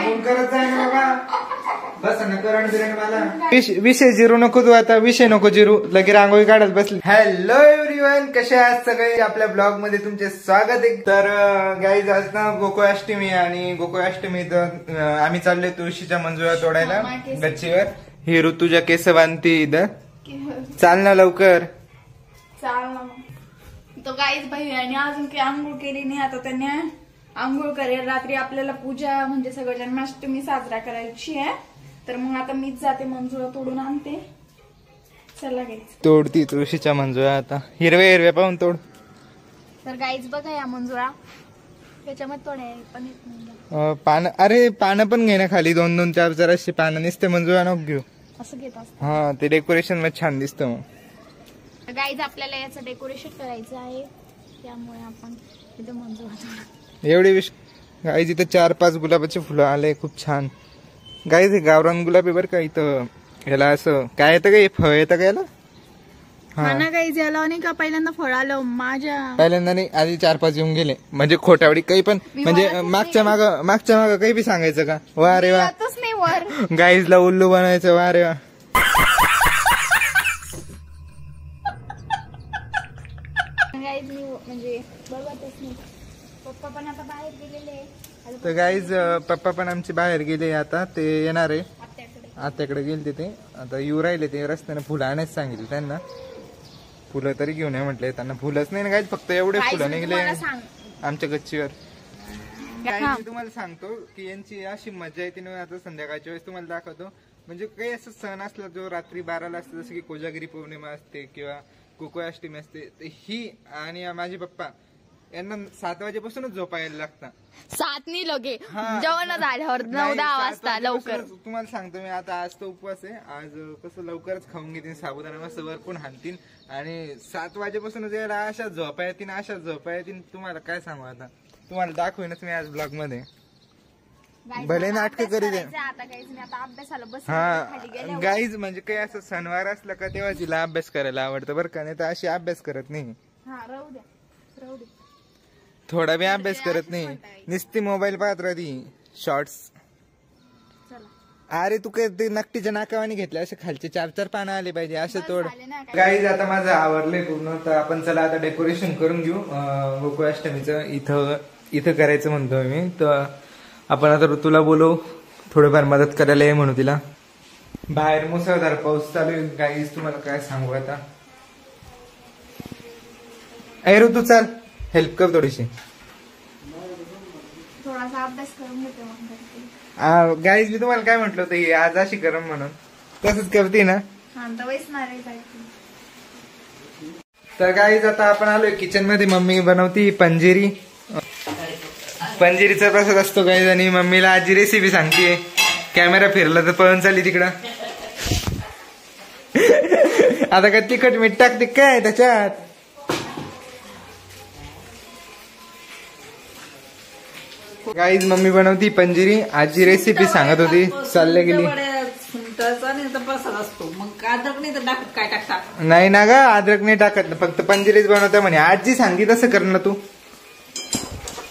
सांगून करत जाय ना बाबा. बस ना करण बिरण मला विषय जिरू नको तू आता. विषय नको जिरू. लगे रांगोळी काढत बसली. हॅलो एव्हरीवन, कसे आहात सगळे. आपल्या ब्लॉग मध्ये तुमचे स्वागत आहे. तर गाईज आज ना गोकुळाष्टमी आणि गोकुळाष्टमीत आम्ही चाललोय तुळशीच्या मंजुळा तोडायला गच्चीवर. ही ऋतूच्या केस बांधती इथं. चाल ना लवकर. चाल ना. तो गाईज भाई आणि अजून काही आंघोळ केली नाही. आता त्यांनी आंघोळ करेल. रात्री आपल्याला पूजा म्हणजे सगळं जन्माष्टमी साजरा करायची आहे. तर मग आता मीच जाते मंजुळा तोडून आणते. चला गाईज. तोडती तुळशीच्या मंजुळा आता. हिरव्या हिरव्या पाहून तोड. तर गाईज बघा या मंजुळा त्याच्यामध्ये तोड्या पण पानं. अरे पानं पण घे ना खाली. 2-2 4 अशी पानं नसते. मंजुळा नको घेऊ. असं घेत असत. हा ते डेकोरेशन मध्ये छान दिसतं मग. गाईज आपल्याला याचं डेकोरेशन करायचं आहे. त्यामुळे आपण इथं मंजुळा तोडू. एवढी गाईज इथं 4-5 गुलाबाचे फुलं आले. खूप छान. गाईज हे गावरान गुलाब आहे बरं का. इथं याला असं काय येतं का, फळ येतं का याला. हा ना गाईज याला नाही का पहिल्यांदा फळ आलं माझ्या. पहिल्यांदा नाही, आधी 4-5 येऊन गेले. म्हणजे खोटावडी काही पण म्हणजे मागच्या माग काही बी सांगायचं का. वा रे वा. नाही वर गाईजला उल्लू बनायचं. वा रे वा. गाईज मी म्हणजे बघतच नाही. पप्पा पण आता बाहेर गेलेले. तर गाईज पप्पा पण आमचे बाहेर गेले. आता ते येणार आहे. आत्याकडे गेले तिथे. आता येऊ राहिले ते. रस्त्याने फुलं आणायच सांगितलं त्यांना. फुलं तरी घेऊन या म्हटले. त्यांना फुलंच नाही ना गाईज. फक्त एवढे फुलं निघले आमच्या गच्चीवर. मी तुम्हाला सांगतो की यांची अशी मजा येते ना. आता संध्याकाळच्या वेळेस तुम्हाला दाखवतो. म्हणजे काही असं सण असला जो रात्री 12ला असतो. जसं की कोजागिरी पौर्णिमा असते किंवा गोकुळाष्टमी असते. ही आणि माझे पप्पा यांना 7 वाजेपासूनच झोपायला लागतं. 7 नाही लगे जेवण झाल्यावर 9-10 वाजता लवकर. तुम्हाला सांगतो मी आता आज तो उपवास आहे. आज कसं लवकरच खाऊन घेतील. साबुदाणा मस्त वरपून हाणतील आणि 7 वाजेपासूनच यायला अशा झोपा येतील. तुम्हाला काय सांगू आता. तुम्हाला दाखवेनच मी आज ब्लॉग मध्ये. भले नाटक करी दे. हा गाईज म्हणजे काही असं सणवार असला का तेव्हा तिला अभ्यास करायला आवडतं बरं का. नाही तर अशी अभ्यास करत नाही. थोडा बी अभ्यास करत नाही. नुसती मोबाईल पाहत राहती. शॉर्ट्स. अरे तू काय ते नकटीच्या नाकावानी घेतले. असे खालचे 4-4 पानं आले पाहिजे. असं तोड. गाईज आता माझं आवरलंय पूर्ण. तर आपण चला आता डेकोरेशन करून घेऊ गोकुळाष्टमीचं. इथं करायचं म्हणतोय मी. तर आपण आता ऋतूला बोलू थोडीफार मदत करायला ये म्हणू तिला. बाहेर मुसळधार पाऊस चालू आहे गाईज. तुम्हाला काय सांगू आता. ए ऋतू चाल हेल्प कर थोडीशी. थोडासा अभ्यास करून घेते. गाईज मी तुम्हाला काय म्हटलं होतं आज अशी गरम म्हणून. तसंच करते ना. तर गाईज आता आपण आलोय किचन मध्ये. मम्मी बनवती पंजेरी. पंजेरीचा प्रसाद असतो गाईज. आणि मम्मीला आजी रेसिपी सांगते. कॅमेरा फिरला तर पळून चालली तिकडं. आता काय तिखट मीठ टाकते काय त्याच्यात. गाईज मम्मी बनवती पंजेरी. आजी रेसिपी सांगत होती. चालले गेली. नाही ना ग अद्रक नाही टाकत ना. फक्त पंजेरीच बनवता म्हणे. आजी सांगते तसं कर ना तू.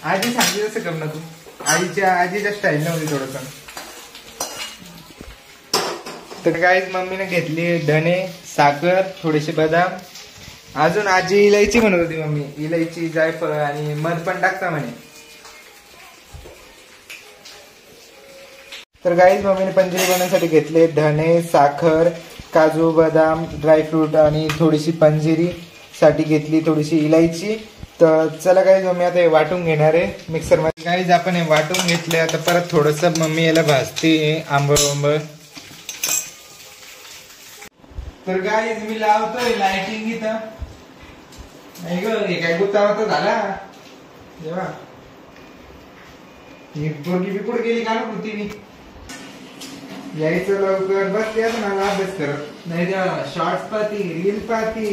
आजी सांगते तसं कर ना तू. आजीच्या स्टाईल नव्हती थोडस. तर गाईज मम्मीने घेतली धणे, साखर, थोडेसे बदाम. अजून आजी इलायची म्हणत होती मम्मी. इलायची, जायफळ आणि मध पण टाकता म्हणे. तर गाईज मम्मीने पंजेरी बनवण्यासाठी घेतले धणे, साखर, काजू, बदाम, ड्रायफ्रूट आणि थोडीशी पंजेरी साठी घेतली थोडीशी इलायची. तर चला गाईज मम्मी आता हे वाटून घेणार आहे मिक्सर मध्ये. गाईज आपण हे वाटून घेतले. आता परत थोडस मम्मी याला भाजते आंबळ. तर गाईज मी लावतोय लाइटिंग इथं. नाही ग हे काय गुत्तावता झाला. जेव्हा ही पोरगी बिपुड गेली का ना पृथ्वी. यायचं लवकर. बस त्याच मला अभ्यास करत नाही. शॉर्ट्स पाहती, रील पाहती.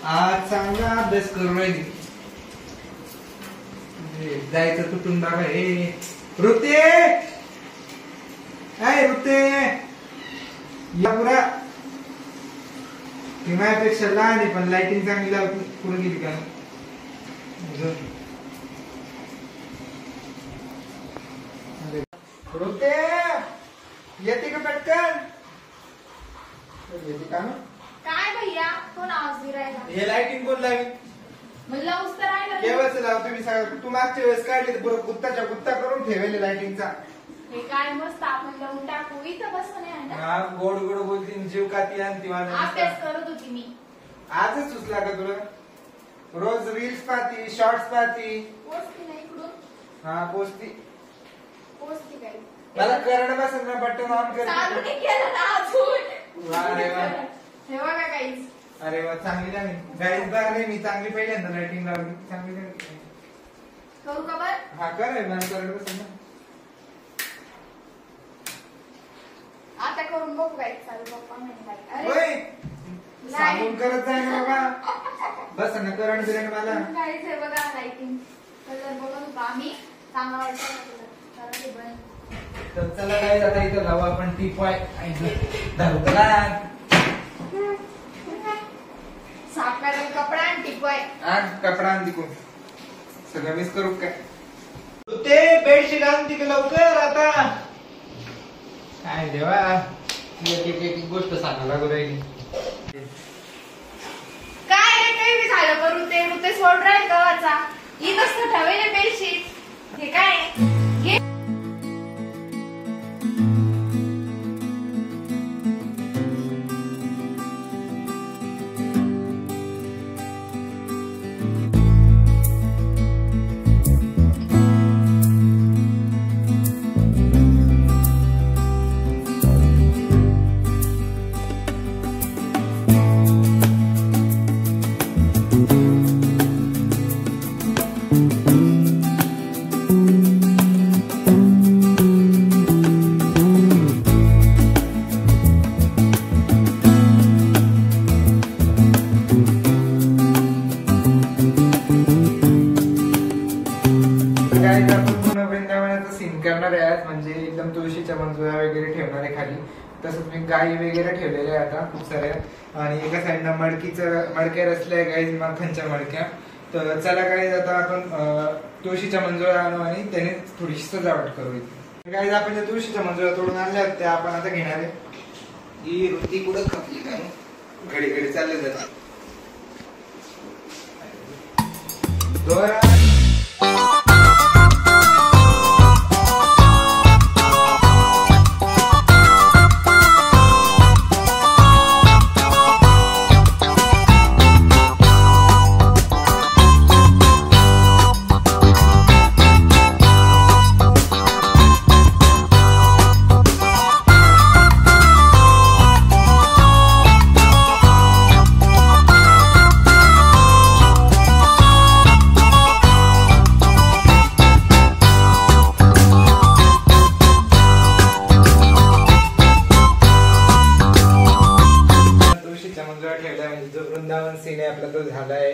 आज चांगला अभ्यास करू राहिली. जायचं तुटून बाबा. हे ऋते यापुरा माझ्यापेक्षा लहान आहे पण लाइटिंग चांगली लावती. पुढे गेली का. ऋते येते का पटकन? येते का ना? काय भैया कोण आवाज दिरायला? हे लाइटिंग कोण लावी? म्हणलं उस्तर राहिलं. केव्हाच लावतो मी सांगा. तू मागच्या वेळेस काढली तर पुरं गुत्ताच्या गुत्ता करून ठेवले लाइटिंगचा. हे काय मस्त आपण लावून टाकू. इथं बसतो नाही आहे ना? हा गोड गोड बोलती जीव काती आणती माझा. अभ्यास करत होती मी. आजच सुचला का तुला? रोज रील्स पाहती, शॉर्ट्स पाहती. पोचती नाही इकडून. हा पोचती. पोचती काय? मला करड बसेल ना बटन ऑन कर. चालू नाही केलं ना अजून. वा रे वा. हे बघा काहीच. अरे वा चांगली झाली. गाईज बघ रे मी चांगली पहिल्यांदा लाइटिंग लावली. चांगली झाली. करू का बरं? हा कर रे मला करड बसेल ना. आता करून बघू काय चालू पप्पा म्हणे अरे होय सांगून करत जाय ना बाबा. बस ना करंट बिरंट मला. काहीच आहे बघा लाइटिंग कलर बघत होतो आम्ही. चांगला वाटतं. तर चला काय आता इथं लावू आपण टी पॉय धरला साखर कपडा आणि टिपॉय. आज कपडा आण तिकून सगळं मिस करू काय? तू ते बेडशीट आण तिकडे लवकर आता. काय देवा एक एक एक गोष्ट सांगा लागू राहिली. काय रे काही बी झालं करू ते सोड राहील गव्हाचा. इथंच तर ठेवले बेडशीट. हे काय घे. म्हणजे एकदम तुळशीच्या मंजुळा वगैरे ठेवणार आहे खाली. तसंच मी गाई वगैरे ठेवलेल्या आहे आता खूप साऱ्या. आणि एका साईडला मडक्या रचल्या आहे गाईज माखनच्या मडक्या. तर चला गाईज आता आपण तुळशीच्या मंजुळा आणू आणि त्याने थोडीशी सजावट करू. गाईज आपण ज्या तुळशीच्या मंजुळा तोडून आणल्या त्या आपण आता घेणार आहे. ही ऋती कुठं खपली का घडी घडी चालले जाते. दोरा वृंदावन सीन आहे आपला तो झालाय.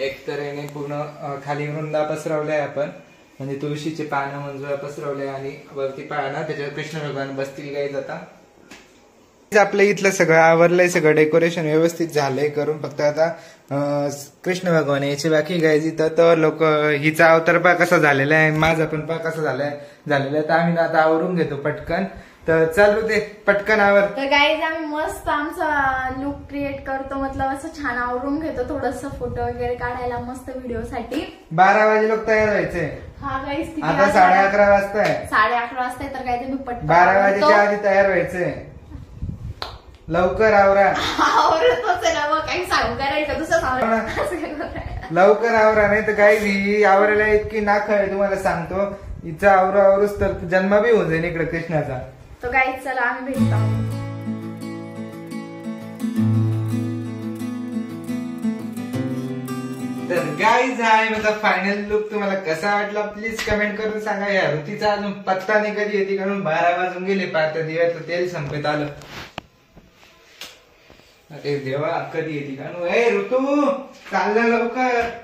एक तर याने पूर्ण खाली वृंदा पसरवलाय आपण. म्हणजे तुळशीचे पानं मंजुळा पसरवले आणि वरती पानं त्याच्यावर कृष्ण भगवान बसतील गाईज. आता आपलं इथलं सगळं आवरलंय. सगळं डेकोरेशन व्यवस्थित झालंय करून. फक्त आता कृष्ण भगवान याची बाकी गाईज. इथं तर लोक हिचा अवतार पा कसा झालेला आहे, माझा पण पा कसा झालेला आहे. तर आम्ही आता आवरून घेतो पटकन. तर चालू ते पटकन आवर. तर गाईज आम्ही मस्त आमचा लुक क्रिएट करतो. मतलब असं छान आवरून घेतो. थोडस फोटो वगैरे काढायला मस्त व्हिडिओ साठी. 12 वाजे लोक तयार व्हायचे. हा गाईज आता 11:30 वाजताय. 11:30 वाजता तर काय तुम्ही पटकन 12 वाजेच्या आधी तयार व्हायचे. लवकर आवरा. आवरतच आहे ना मग काही सांगू करायचं दुसरं लवकर आवरा. नाही तर गाईज ही आवरायला इतकी नाख आहे तुम्हाला सांगतो. हिचा आवरूच तर जन्म बी होऊ जाईल इकडे कृष्णाचा. तो गाईज चला आम्ही भेटतो. तर गाईज आहे माझा फायनल लुक. तुम्हाला कसा वाटला प्लीज कमेंट करून सांगा. या ऋतीचा अजून पत्ता नाही कधी येते कारण 12 वाजून गेले. पाहता दिव्याचं तेल संपत आलं. अरे देवा कधी येते का? ए ऋतू चाललं लवकर.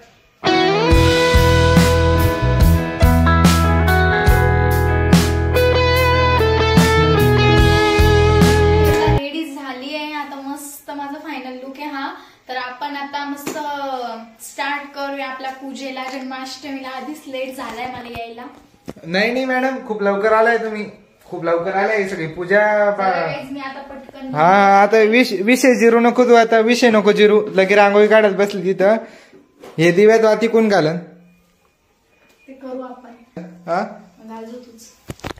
तर आपण आता मस्त स्टार्ट करूया आपल्या पूजेला. जन्माष्टमीला आधीच लेट झालाय मला यायला. नाही मॅडम खूप लवकर आलाय तुम्ही. खूप लवकर आले सगळी पूजा Guys, मी आता पटकन हा आता विषय जिरू नको तू, आता विषय नको जिरू. लगे रांगोळी काढत बसली तिथं. हे दिव्यात वाती कोण घालन? ते करू आपण. हा घालतो तूच.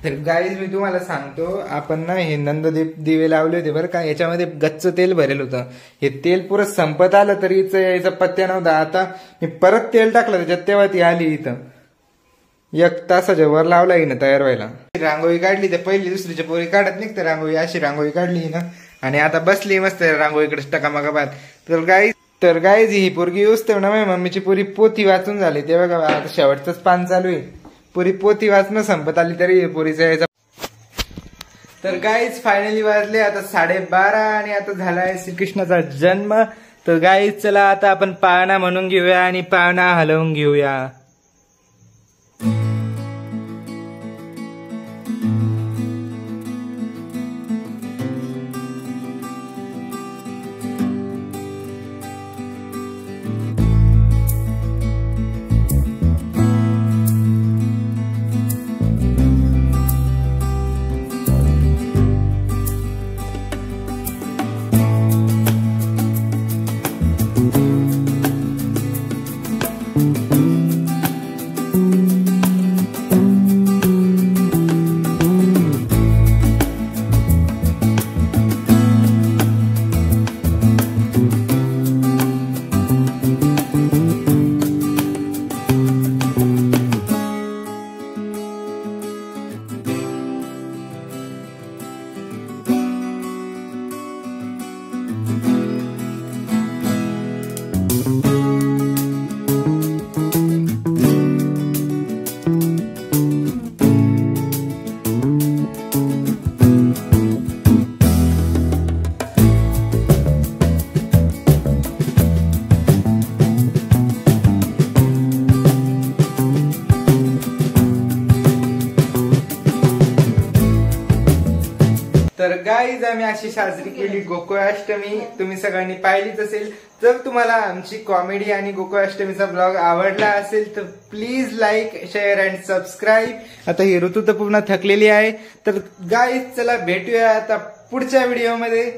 तर गाईज मी तुम्हाला सांगतो, आपण ना हे नंददीप दिवे लावले होते बरं का. याच्यामध्ये गच्च तेल भरेल होतं. हे तेल पुरं संपत आलं तरी याचा पत्त्या नव्हता. आता मी परत तेल टाकलं त्याच्यात, तेव्हा ती आली इथं. 1 तासाच्या वर लावला ना तयार व्हायला. रांगोळी काढली तर पहिली दुसरीच्या पोरी काढत नाही तर रांगोळी, अशी रांगोळी काढली ना. आणि आता बसली मस्त रांगोळीकडे टकामका बाद. तर गाईज ही पोरगी येऊच ना माझ्या मम्मीची पुरी पोथी वाचून झाली. ते बघा आता शेवटचंच पान चालू आहे. पुरी पोथी वाचणं संपत आली तरी पोरीचा यायचा. तर गाईज फायनली वाजले आता 12:30 आणि आता झालाय श्रीकृष्णाचा जन्म. तर गाईज चला आता आपण पाळणा म्हणून घेऊया आणि पाळणा हलवून घेऊया. तर गाईज आम्ही अशी साजरी केली गोकुळाष्टमी. तुम्ही सगळ्यांनी पाहिलीच असेल. जर तुम्हाला आमची कॉमेडी आणि गोकुळाष्टमीचा ब्लॉग आवडला असेल तर please like, share and subscribe. आता ही ऋतू तर पूर्ण थकलेली आहे. तर गाईज चला भेटूया आता पुढच्या व्हिडिओमध्ये.